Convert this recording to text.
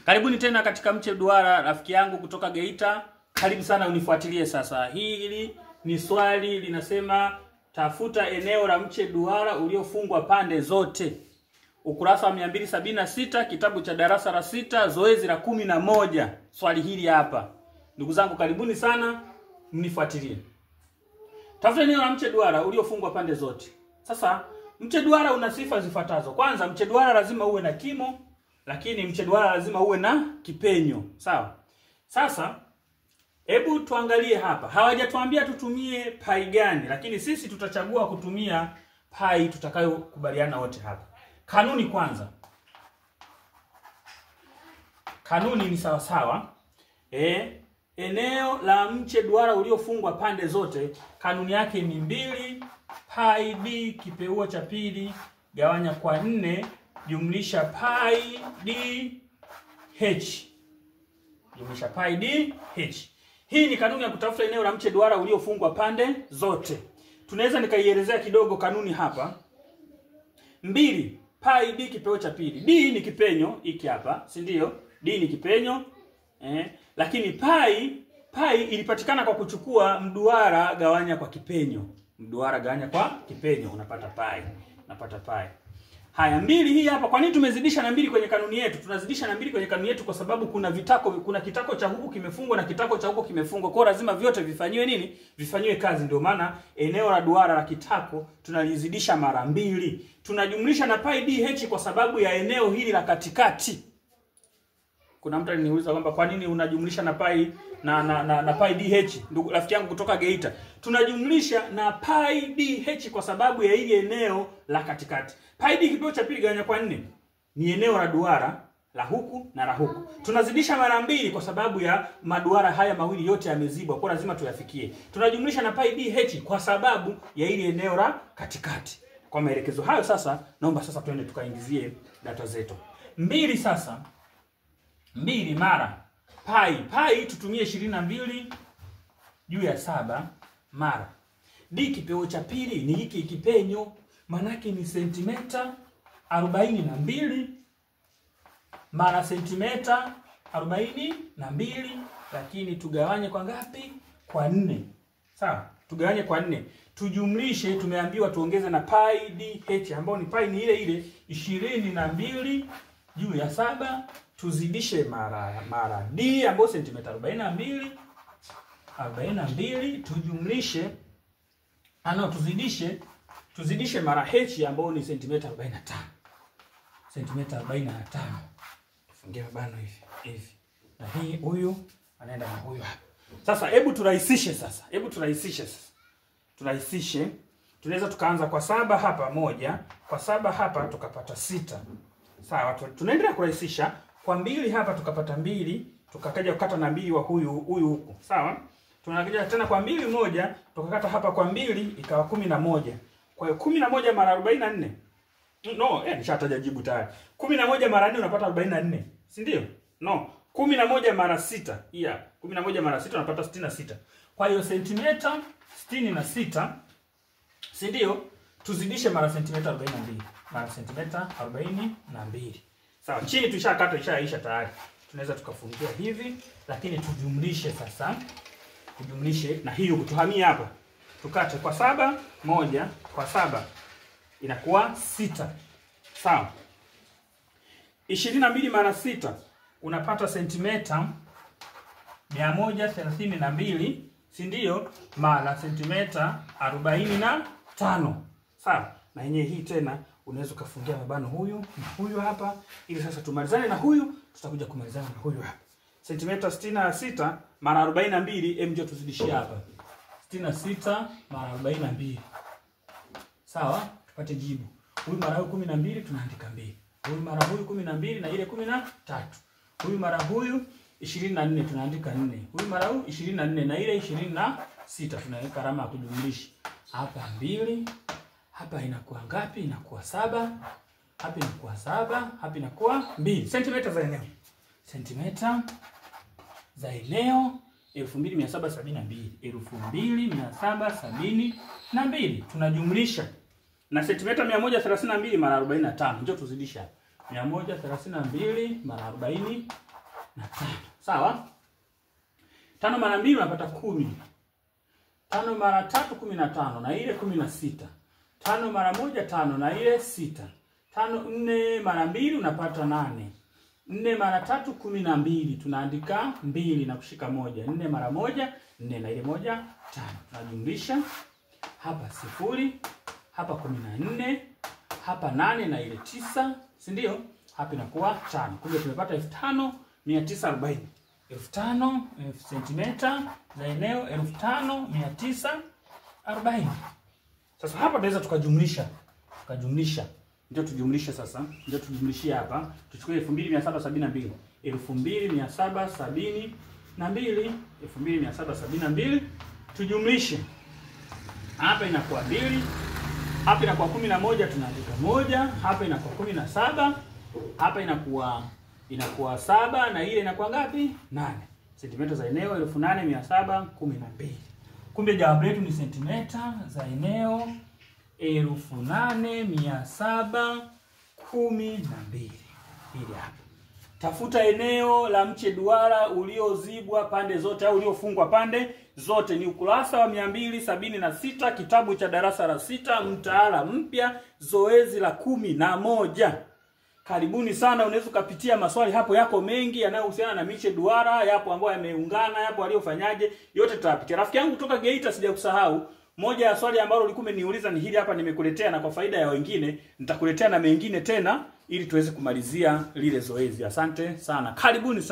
Karibuni tena katika Mche Duara, rafiki yangu kutoka Geita. Karibu sana unifuatilie sasa. Hili ni swali linasema tafuta eneo la mche duara uliofungwa pande zote. Ukurasa wa 276, kitabu cha darasa la 6, zoezi la 11. Swali hili hapa. Ndugu zangu karibuni sana mnifuatilie. Tafuta eneo la mche duara uliofungwa pande zote. Sasa mche duara una sifa zifuatazo. Kwanza, mche duara lazima uwe na kimo, lakini mche duara lazima uwe na kipenyo. Sawa? Sasa hebu tuangalie hapa. Hawajatuambia tutumie pai gani, lakini sisi tutachagua kutumia pai tutakayokubaliana wote hapa. Kanuni kwanza. Kanuni ni sawa sawa. Eneo la mche duara uliofungwa pande zote, kanuni yake ni 2 pai d kipeuo cha pili gawanya kwa 4 jumlisha pai d h. Jumlisha pai d h. Hii ni kanuni ya kutafuta eneo la mche duara uliofungwa pande zote. Tunaweza nikaielezea kidogo kanuni hapa. 2 pai d kipeuo cha pili. D ni kipenyo hiki hapa, si ndio? D ni kipenyo. Lakini pai ilipatikana kwa kuchukua mduara gawanya kwa kipenyo. Mduara gawanya kwa kipenyo unapata pai. Unapata pai. Haya, 2 hii hapa. Kwa nini tumezidisha na 2 kwenye kanuni yetu? Tunazidisha na 2 kwenye kanuni yetu kwa sababu kuna kitako cha huku kimefungwa na kitako cha huku kimefungwa. Kwa lazima vyote vifanyiwe nini? Vifanyiwe kazi. Ndio maana eneo la duara la kitako tunalizidisha mara 2. Tunajumlisha na pai dh kwa sababu ya eneo hili la katikati. Kuna mtu aliniuliza kwamba kwa nini unajumlisha na pai na pai dh, ndugu rafiki yangu kutoka Geita. Tunajumlisha na pai dh kwa sababu ya hili eneo la katikati. Pai d kipeo cha pili gawanya kwa 4 ni eneo la duara la huku na la huku. Tunazidisha mara 2 kwa sababu ya maduara haya mawili yote yamezibwa, kwa lazima tuyafikie. Tunajumlisha na pai dh kwa sababu ya hili eneo la katikati. Kwa maelekezo hayo sasa, naomba sasa twende tukaingizie data zetu. 2 sasa 2 mara pai tutumie 22 juu ya 7 mara d kipeo cha pili ni hiki kipenyo, manake ni sentimeta 42 mara sentimeta 42, lakini tugawanye kwa ngapi? Kwa 4. Sawa? Tugawanye kwa 4. Tujumlishe, tumeambiwa tuongeze na pai dh ambao ni pai ni ile ile 22 juu ya 7, tuzidishe mara d ambao sentimeta 42, tujumlishe tuzidishe mara h ambao ni sentimeta 45. Sentimeta 45. Tufungie mabano hivi. Na hii huyu anaenda na huyu hapa. Sasa hebu turahisishe sasa. Turahisishe. Tunaweza tukaanza kwa 7 hapa 1, kwa 7 hapa tukapata 6. Sawa, tunaendelea kurahisisha. Kwa 2 hapa tukapata 2, tukakaja kukata na 2 wa huyu huku. Sawa? Tunakuja tena kwa 2 1, tukakata hapa kwa 2 ikawa 11. Kwa hiyo 11 mara 44. Nishataja jibu tayari. 11 mara 4 unapata 44. Si ndio? 11 mara 6. 11 mara 6 unapata 66. Kwa hiyo sentimeta 66. Si ndio? Tuzidishe mara sentimeta 42. Mara sentimeta 42. Sawa, chini tushakata ishaisha tayari. Tunaweza tukafungia hivi, lakini tujumlishe sasa. Tujumlishe na hiyo kutuhamia hapa. Tukate kwa 7, 1 kwa 7 inakuwa 6. Sawa. 22 mara 6 unapata sentimeta 132, si ndio? Mara sentimeta 45. Sawa. Na yenyewe hii tena unaweza kufungia mabano huyu na huyu hapa, ili sasa tumalizane na huyu, tutakuja kumalizana na huyu hapa. Sentimeta 66 mara 42, njoo tuzidishie hapa. 66 mara 42. Sawa? Tupate jibu. Huyu mara huyu 12 tunaandika 2. Huyu mara huyu 12 na ile 13. Huyu mara huyu 24 tunaandika 4. Huyu mara huyu 24 na ile 26 tunaweka alama ya kujumlisha. Hapa 2. Hapa inakuwa ngapi? Inakuwa 7. Hapa inakuwa 7. Hapa inakuwa 2. Sentimeta za eneo. Sentimeta za eneo 2772. 2772. Tunajumlisha na sentimeta 132 mara 45. Njoo tuzidisha. 132 mara 45. na 5. Sawa? 5 mara 2 unapata 10. 5 mara 3 15 na ile 16. 5 mara 1 5 na ile 6. 4 mara 2 unapata 8. 4 mara 3 12, tunaandika 2 na kushika 1. 4 mara 1 4 na ile 1 5. Tunajumlisha hapa 0, hapa 14, hapa 8 na ile 9, si ndio? Hapa inakuwa 5. Kumbe tumepata 5940. 5000 sentimita za eneo 5940. Sasa hapa tunaweza tukajumlisha. Ndio tujumlishe sasa. Ndio tujumlishie hapa. Tuchukue 2772. 2772 tujumlishe. Hapa inakuwa 2. Hapa inakuwa 11, tunaandika 1. Hapa inakuwa 17. Hapa inakuwa 7 na ile inakuwa ngapi? 8. Sentimita za eneo 8712. Kumbe jawabu letu ni sentimita za eneo 8712. Hili hapa. Tafuta eneo la mche duara uliozibwa pande zote au uliofungwa pande zote. Ni ukurasa wa 276 kitabu cha darasa la 6 mtaala mpya zoezi la 11. Karibuni sana, unaweza kupitia maswali hapo, yako mengi yanayohusiana na miche duara, yapo ambayo yameungana, yapo waliofanyaje, yote tutapitia. Rafiki yangu kutoka Geita, sijakusahau. Moja ya swali ambalo ulikuwa umeniuliza ni hili hapa, nimekuletea, na kwa faida ya wengine nitakuletea na mengine tena ili tuweze kumalizia lile zoezi. Asante sana. Karibuni sana.